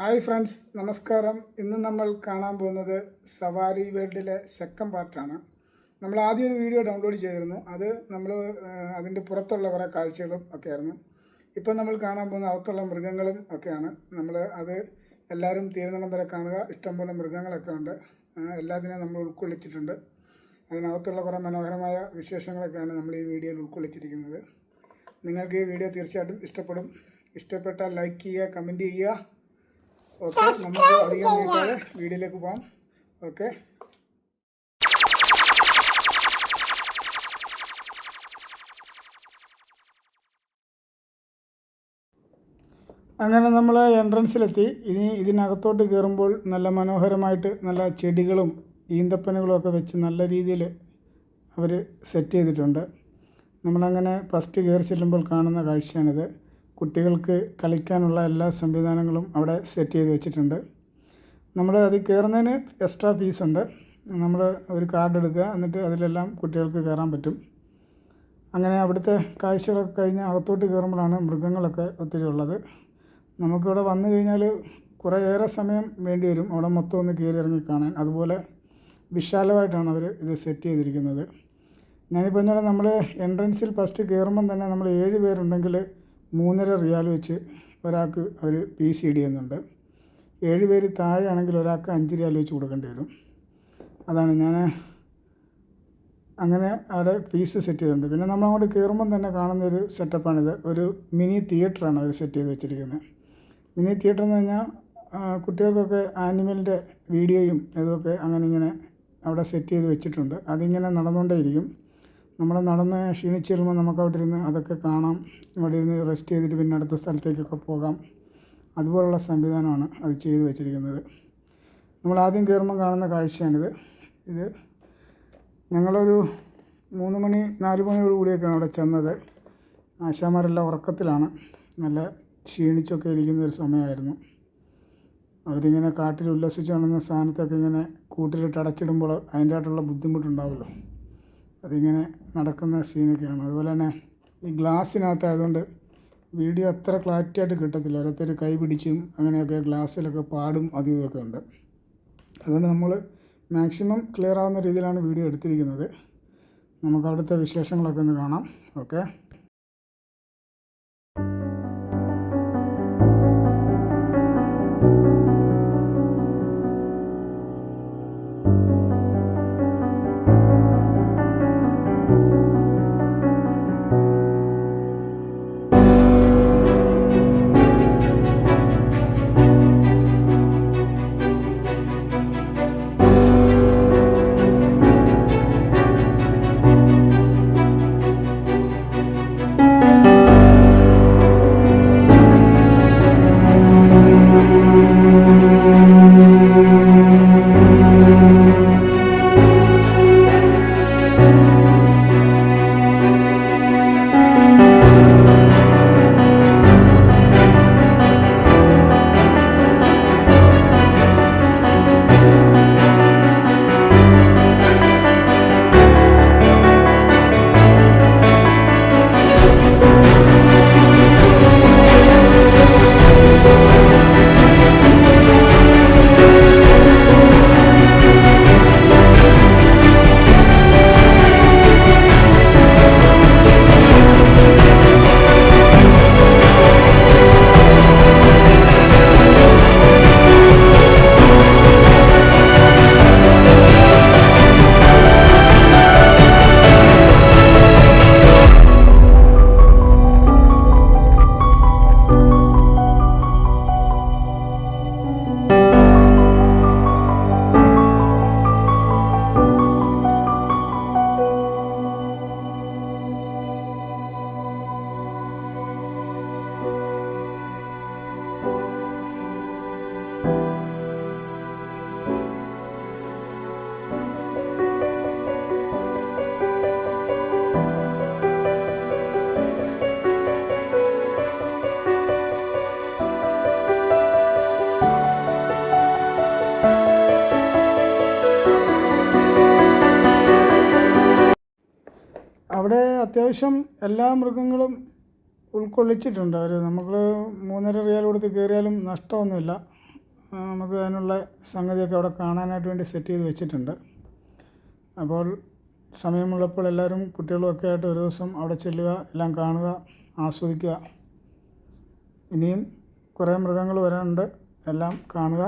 Hi friends, നമസ്കാരം. ഇന്ന് നമ്മൾ കാണാൻ പോകുന്നത് സവാരി വേൾഡിലെ സെക്കൻഡ് പാർട്ടാണ്. നമ്മൾ ആദ്യം ഒരു വീഡിയോ ഡൗൺലോഡ് ചെയ്തിരുന്നു. അത് നമ്മൾ അതിൻ്റെ പുറത്തുള്ള കുറേ കാഴ്ചകളും ഒക്കെ ആയിരുന്നു. ഇപ്പോൾ നമ്മൾ കാണാൻ പോകുന്ന അകത്തുള്ള മൃഗങ്ങളും ഒക്കെയാണ്. നമ്മൾ അത് എല്ലാവരും തീരുന്നിടം വരെ കാണുക. ഇഷ്ടംപോലെ മൃഗങ്ങളൊക്കെ ഉണ്ട്. എല്ലാത്തിനെയും നമ്മൾ ഉൾക്കൊള്ളിച്ചിട്ടുണ്ട്. അതിനകത്തുള്ള കുറേ മനോഹരമായ വിശേഷങ്ങളൊക്കെയാണ് നമ്മൾ ഈ വീഡിയോയിൽ ഉൾക്കൊള്ളിച്ചിരിക്കുന്നത്. നിങ്ങൾക്ക് ഈ വീഡിയോ തീർച്ചയായിട്ടും ഇഷ്ടപ്പെടും. ഇഷ്ടപ്പെട്ടാൽ ലൈക്ക് ചെയ്യുക, കമൻറ്റ് ചെയ്യുക. ഓക്കെ, നമുക്ക് അധികം നീട്ടാതെ വീഡിയോയിലേക്ക് പോകാം. ഓക്കെ, അങ്ങനെ നമ്മൾ എൻട്രൻസിലെത്തി. ഇനി ഇതിനകത്തോട്ട് കയറുമ്പോൾ നല്ല മനോഹരമായിട്ട് നല്ല ചെടികളും ഈന്തപ്പനകളും ഒക്കെ വെച്ച് നല്ല രീതിയിൽ അവർ സെറ്റ് ചെയ്തിട്ടുണ്ട്. നമ്മളങ്ങനെ ഫസ്റ്റ് കയറി ചെല്ലുമ്പോൾ കാണുന്ന കാഴ്ചയാണിത്. കുട്ടികൾക്ക് കളിക്കാനുള്ള എല്ലാ സംവിധാനങ്ങളും അവിടെ സെറ്റ് ചെയ്ത് വെച്ചിട്ടുണ്ട്. നമ്മൾ അത് കയറുന്നതിന് എക്സ്ട്രാ ഫീസുണ്ട്. നമ്മൾ ഒരു കാർഡ് എടുക്കുക, എന്നിട്ട് അതിലെല്ലാം കുട്ടികൾക്ക് കയറാൻ പറ്റും. അങ്ങനെ അവിടുത്തെ കാഴ്ചകളൊക്കെ കഴിഞ്ഞ് അകത്തോട്ട് കയറുമ്പോഴാണ് മൃഗങ്ങളൊക്കെ ഒത്തിരി ഉള്ളത്. നമുക്കിവിടെ വന്നു കഴിഞ്ഞാൽ കുറേയേറെ സമയം വേണ്ടി വരും അവിടെ മൊത്തം ഒന്ന് കയറി ഇറങ്ങി കാണാൻ. അതുപോലെ വിശാലമായിട്ടാണ് അവർ ഇത് സെറ്റ് ചെയ്തിരിക്കുന്നത്. ഞാനിപ്പോൾ പറഞ്ഞാൽ നമ്മൾ എൻട്രൻസിൽ ഫസ്റ്റ് കയറുമ്പം തന്നെ നമ്മൾ 7 പേരുണ്ടെങ്കിൽ 3.5 റിയാൽ വെച്ച് ഒരാൾക്ക് അവർ ഫീസ് ചെയ്യുന്നുണ്ട്. 7 പേര് താഴെയാണെങ്കിൽ ഒരാൾക്ക് 5 റിയാൽ വെച്ച് കൊടുക്കേണ്ടി വരും. അതാണ് ഞാൻ അങ്ങനെ അവിടെ ഫീസ് സെറ്റ് ചെയ്തിട്ടുണ്ട്. പിന്നെ നമ്മൾ അങ്ങോട്ട് കയറുമ്പം തന്നെ കാണുന്നൊരു സെറ്റപ്പാണിത്. ഒരു മിനി തിയേറ്ററാണ് അവർ സെറ്റ് ചെയ്ത് വെച്ചിരിക്കുന്നത്. മിനി തിയേറ്റർ എന്ന് പറഞ്ഞാൽ കുട്ടികൾക്കൊക്കെ ആനിമലിൻ്റെ വീഡിയോയും ഇതൊക്കെ അങ്ങനെ ഇങ്ങനെ അവിടെ സെറ്റ് ചെയ്ത് വെച്ചിട്ടുണ്ട്. അതിങ്ങനെ നടന്നുകൊണ്ടേയിരിക്കും. നമ്മൾ നടന്ന് ക്ഷീണിച്ച് വരുമ്പോൾ നമുക്ക് അവിടെ ഇരുന്ന് അതൊക്കെ കാണാം. അവിടെ ഇരുന്ന് റെസ്റ്റ് ചെയ്തിട്ട് പിന്നെ അടുത്ത സ്ഥലത്തേക്കൊക്കെ പോകാം. അതുപോലുള്ള സംവിധാനമാണ് അത് ചെയ്തു വെച്ചിരിക്കുന്നത്. നമ്മൾ ആദ്യം കയറുമ്പോൾ കാണുന്ന കാഴ്ചയാണിത്. ഇത് ഞങ്ങളൊരു 3 മണി 4 മണിയോട് കൂടിയൊക്കെയാണ് അവിടെ ചെന്നത്. ആശാമാരെല്ലാം ഉറക്കത്തിലാണ്. നല്ല ക്ഷീണിച്ചൊക്കെ ഇരിക്കുന്ന ഒരു സമയമായിരുന്നു. അവരിങ്ങനെ കാട്ടിൽ ഉല്ലസിച്ച് കാണുന്ന സാധനത്തൊക്കെ ഇങ്ങനെ കൂട്ടിലിട്ട് അടച്ചിടുമ്പോൾ അതിൻ്റെതായിട്ടുള്ള ബുദ്ധിമുട്ടുണ്ടാവുമല്ലോ. അതിങ്ങനെ നടക്കുന്ന സീനൊക്കെയാണ്. അതുപോലെ തന്നെ ഈ ഗ്ലാസ്സിനകത്തായതുകൊണ്ട് വീഡിയോ അത്ര ക്ലാരിറ്റി ആയിട്ട് കിട്ടത്തില്ല. ഓരോരുത്തർ കൈ പിടിച്ചും അങ്ങനെയൊക്കെ ഗ്ലാസ്സിലൊക്കെ പാടും അതും ഇതൊക്കെ ഉണ്ട്. അതുകൊണ്ട് നമ്മൾ മാക്സിമം ക്ലിയർ ആവുന്ന രീതിയിലാണ് വീഡിയോ എടുത്തിരിക്കുന്നത്. നമുക്ക് അവിടുത്തെ വിശേഷങ്ങളൊക്കെ ഒന്ന് കാണാം. ഓക്കെ, അവിടെ അത്യാവശ്യം എല്ലാ മൃഗങ്ങളും ഉൾക്കൊള്ളിച്ചിട്ടുണ്ട് അവർ. നമ്മൾ 3.5 റിയാൽ കൊടുത്ത് കയറിയാലും നഷ്ടമൊന്നുമില്ല. നമുക്ക് അതിനുള്ള സംഗതിയൊക്കെ അവിടെ കാണാനായിട്ട് വേണ്ടി സെറ്റ് ചെയ്ത് വെച്ചിട്ടുണ്ട്. അപ്പോൾ സമയമുള്ളപ്പോൾ എല്ലാവരും കുട്ടികളുമൊക്കെ ആയിട്ട് ഒരു ദിവസം അവിടെ ചെല്ലുക, എല്ലാം കാണുക, ആസ്വദിക്കുക. ഇനിയും കുറേ മൃഗങ്ങൾ വരാനുണ്ട്, എല്ലാം കാണുക.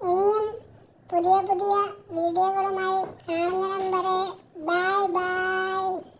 ഇനിയും പുതിയ പുതിയ വീഡിയോകളുമായി കാണുന്നിടം വരെ ബൈ ബൈ.